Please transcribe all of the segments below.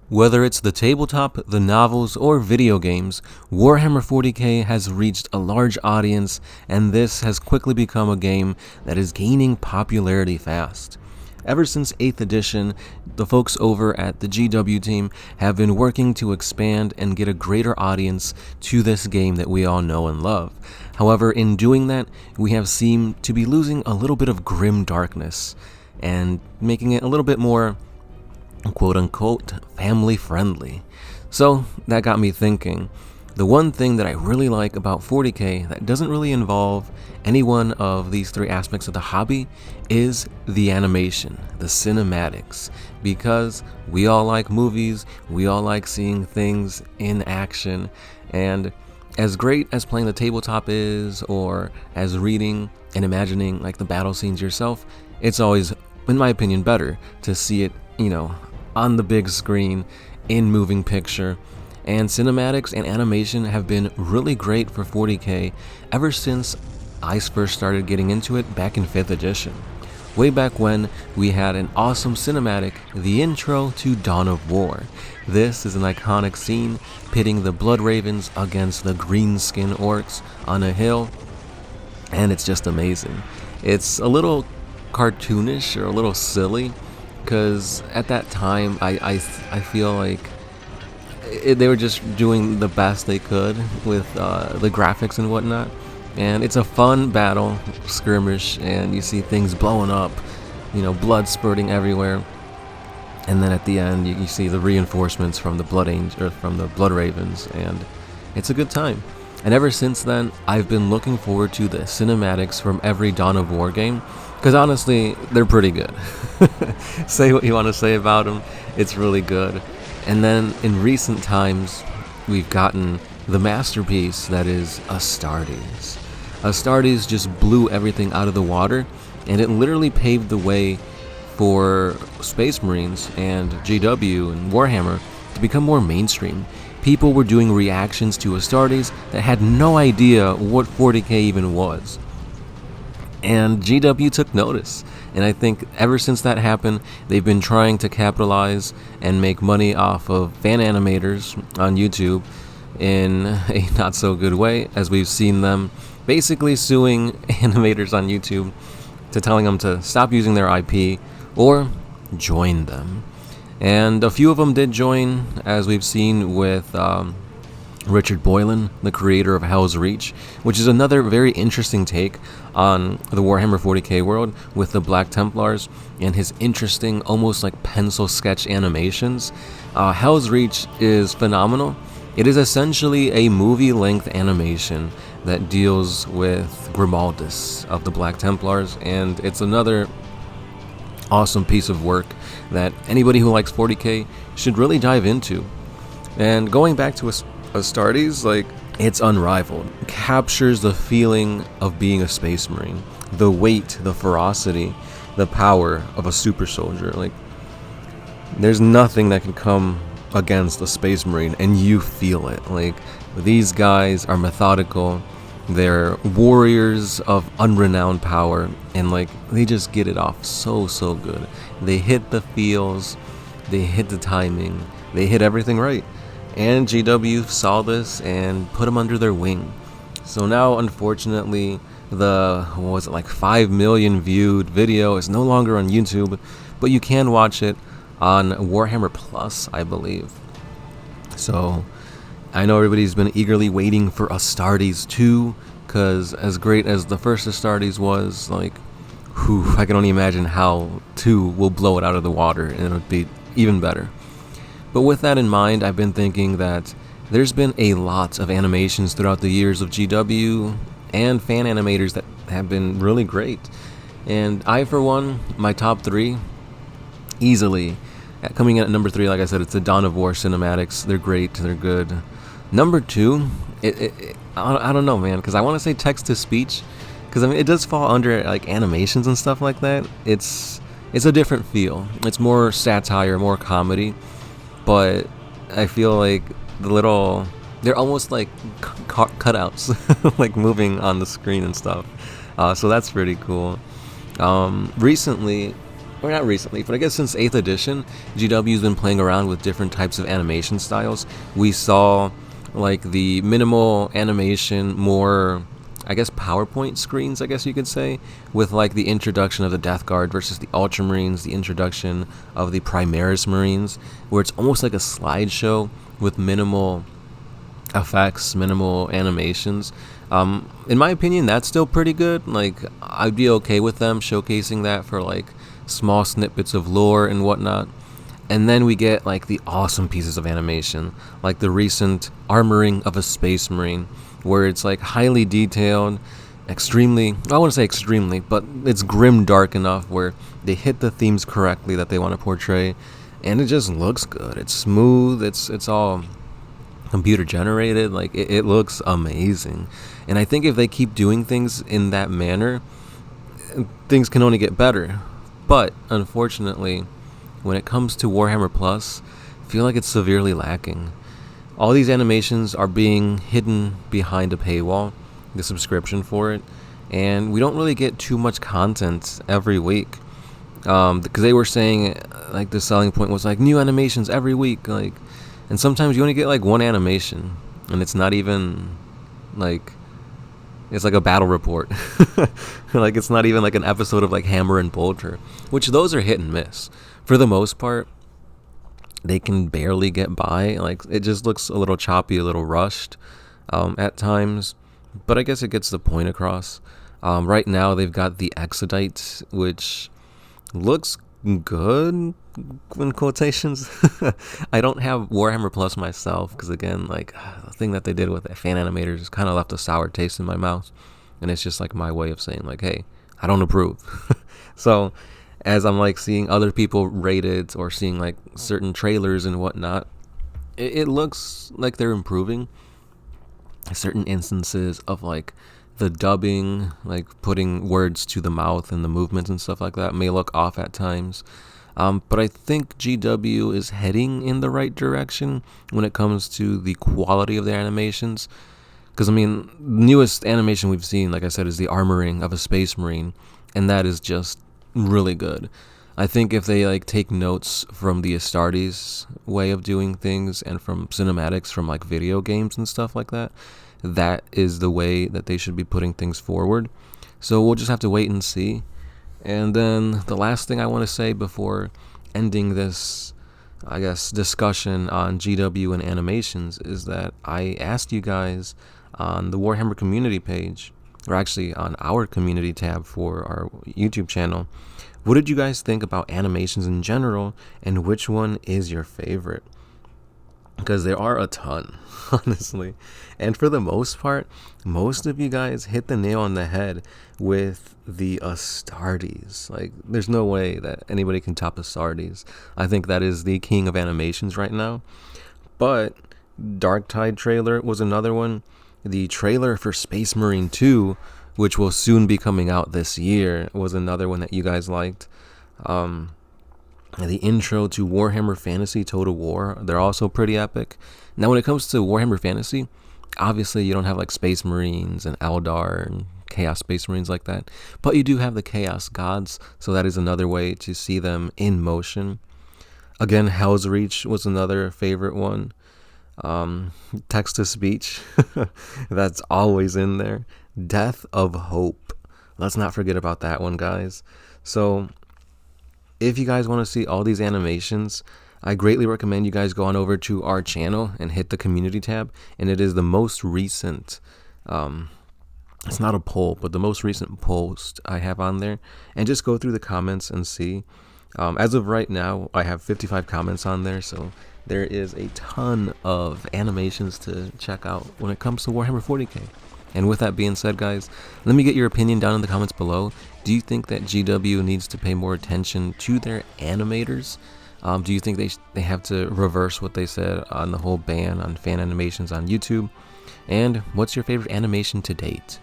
Whether it's the tabletop, the novels, or video games, Warhammer 40K has reached a large audience, and this has quickly become a game that is gaining popularity fast. Ever since 8th edition, the folks over at the GW team have been working to expand and get a greater audience to this game that we all know and love. However, in doing that, we have seemed to be losing a little bit of grim darkness and making it a little bit more quote-unquote family-friendly. So that got me thinking. The one thing that I really like about 40K that doesn't really involve any one of these three aspects of the hobby is the animation, the cinematics, because we all like movies, we all like seeing things in action, and as great as playing the tabletop is, or as reading and imagining like the battle scenes yourself, it's always, in my opinion, better to see it, on the big screen, in moving picture. And cinematics and animation have been really great for 40K ever since I first started getting into it back in 5th edition. Way back when, we had an awesome cinematic, the intro to Dawn of War. This is an iconic scene pitting the Blood Ravens against the green-skinned orcs on a hill, and it's just amazing. It's a little cartoonish or a little silly, because at that time I feel like they were just doing the best they could with the graphics and whatnot, and it's a fun battle skirmish, and you see things blowing up, blood spurting everywhere, and then at the end you see the reinforcements from the Blood Ravens, and it's a good time. And ever since then, I've been looking forward to the cinematics from every Dawn of War game, because honestly, they're pretty good. Say what you want to say about them, it's really good. And then in recent times, we've gotten the masterpiece that is Astartes. Astartes just blew everything out of the water, and it literally paved the way for Space Marines and GW and Warhammer to become more mainstream. People were doing reactions to Astartes that had no idea what 40K even was. And GW took notice. And I think ever since that happened, they've been trying to capitalize and make money off of fan animators on YouTube in a not so good way, as we've seen them basically suing animators on YouTube to telling them to stop using their IP or join them. And a few of them did join, as we've seen with Richard Boylan, the creator of Hell's Reach, which is another very interesting take on the Warhammer 40K world with the Black Templars and his interesting, almost like pencil sketch animations. Hell's Reach is phenomenal. It is essentially a movie-length animation that deals with Grimaldus of the Black Templars, and it's another awesome piece of work that anybody who likes 40K should really dive into. And going back to Astartes, it's unrivaled. It captures the feeling of being a Space Marine, the weight, the ferocity, the power of a super soldier. There's nothing that can come against a Space Marine, and you feel it. These guys are methodical, they're warriors of unrenowned power, and they just get it off so good. They hit the feels, they hit the timing, they hit everything right. And GW saw this and put them under their wing. So now, unfortunately, the 5 million viewed video is no longer on YouTube, but you can watch it on Warhammer Plus, I believe. So I know everybody's been eagerly waiting for Astartes 2, because as great as the first Astartes was, I can only imagine how 2 will blow it out of the water, and it'll be even better. But with that in mind, I've been thinking that there's been a lot of animations throughout the years of GW and fan animators that have been really great. And I, for one, my top 3, easily, coming in at number 3, like I said, it's the Dawn of War cinematics. They're great, they're good. Number 2, I don't know, man, because I want to say text-to-speech, because it does fall under animations and stuff like that. It's a different feel. It's more satire, more comedy. But I feel like they're almost like cutouts, moving on the screen and stuff. So that's pretty cool. Recently, or not recently, but I guess since 8th edition, GW's been playing around with different types of animation styles. We saw like the minimal animation, more, I guess, PowerPoint screens, I guess you could say, with like the introduction of the Death Guard versus the Ultramarines, the introduction of the Primaris Marines, where it's almost like a slideshow with minimal effects, minimal animations. In my opinion, that's still pretty good. Like, I'd be okay with them showcasing that for like small snippets of lore and whatnot. And then we get like the awesome pieces of animation, like the recent armoring of a Space Marine, where it's like highly detailed, extremely, I wouldn't say extremely, but it's grim dark enough where they hit the themes correctly that they want to portray, and it just looks good. It's smooth, it's all computer generated, like it looks amazing. And I think if they keep doing things in that manner, things can only get better. But unfortunately, when it comes to Warhammer Plus, I feel like it's severely lacking. All these animations are being hidden behind a paywall, the subscription for it, and we don't really get too much content every week. Because they were saying like the selling point was like new animations every week, like, and sometimes you only get like one animation, and it's not even like, it's like a battle report. Like, it's not even like an episode of like Hammer and Bolter, which those are hit and miss. For the most part, they can barely get by. Like, it just looks a little choppy, a little rushed at times, but I guess it gets the point across. Right now they've got the Exodite, which looks good in quotations. I don't have Warhammer Plus myself because, again, like, the thing that they did with fan animators just kind of left a sour taste in my mouth, and it's just like my way of saying like, hey, I don't approve. So as I'm like seeing other people rate it or seeing like certain trailers and whatnot, it looks like they're improving. Certain instances of like the dubbing, like putting words to the mouth and the movements and stuff like that may look off at times. But I think GW is heading in the right direction when it comes to the quality of their animations. Because, I mean, the newest animation we've seen, like I said, is the armoring of a Space Marine, and that is just really good. I think if they like take notes from the Astartes way of doing things and from cinematics from like video games and stuff like that, that is the way that they should be putting things forward. So we'll just have to wait and see. And then the last thing I want to say before ending this, I guess, discussion on GW and animations is that I asked you guys on the Warhammer community page, or actually on our community tab for our YouTube channel, what did you guys think about animations in general, and which one is your favorite? Because there are a ton, honestly. And for the most part, most of you guys hit the nail on the head with the Astartes. Like, there's no way that anybody can top Astartes. I think that is the king of animations right now. But Darktide trailer was another one. The trailer for Space Marine 2, which will soon be coming out this year, was another one that you guys liked. The intro to Warhammer Fantasy Total War, they're also pretty epic. Now, when it comes to Warhammer Fantasy, obviously you don't have like Space Marines and Eldar and Chaos Space Marines like that, but you do have the Chaos Gods, so that is another way to see them in motion. Again, Hell's Reach was another favorite one. Text-to-speech, that's always in there. Death of Hope, let's not forget about that one, guys. So if you guys want to see all these animations, I greatly recommend you guys go on over to our channel and hit the community tab, and it is the most recent, it's not a poll, but the most recent post I have on there, and just go through the comments and see. As of right now, I have 55 comments on there, so there is a ton of animations to check out when it comes to Warhammer 40K. And with that being said, guys, let me get your opinion down in the comments below. Do you think that GW needs to pay more attention to their animators? Do you think they have to reverse what they said on the whole ban on fan animations on YouTube? And what's your favorite animation to date?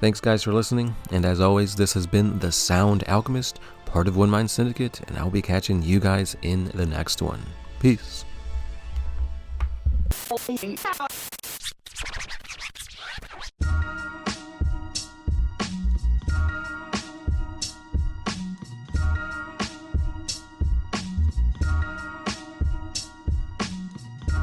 Thanks, guys, for listening. And as always, this has been The Sound Alchemist, part of One Mind Syndicate, and I'll be catching you guys in the next one. Peace.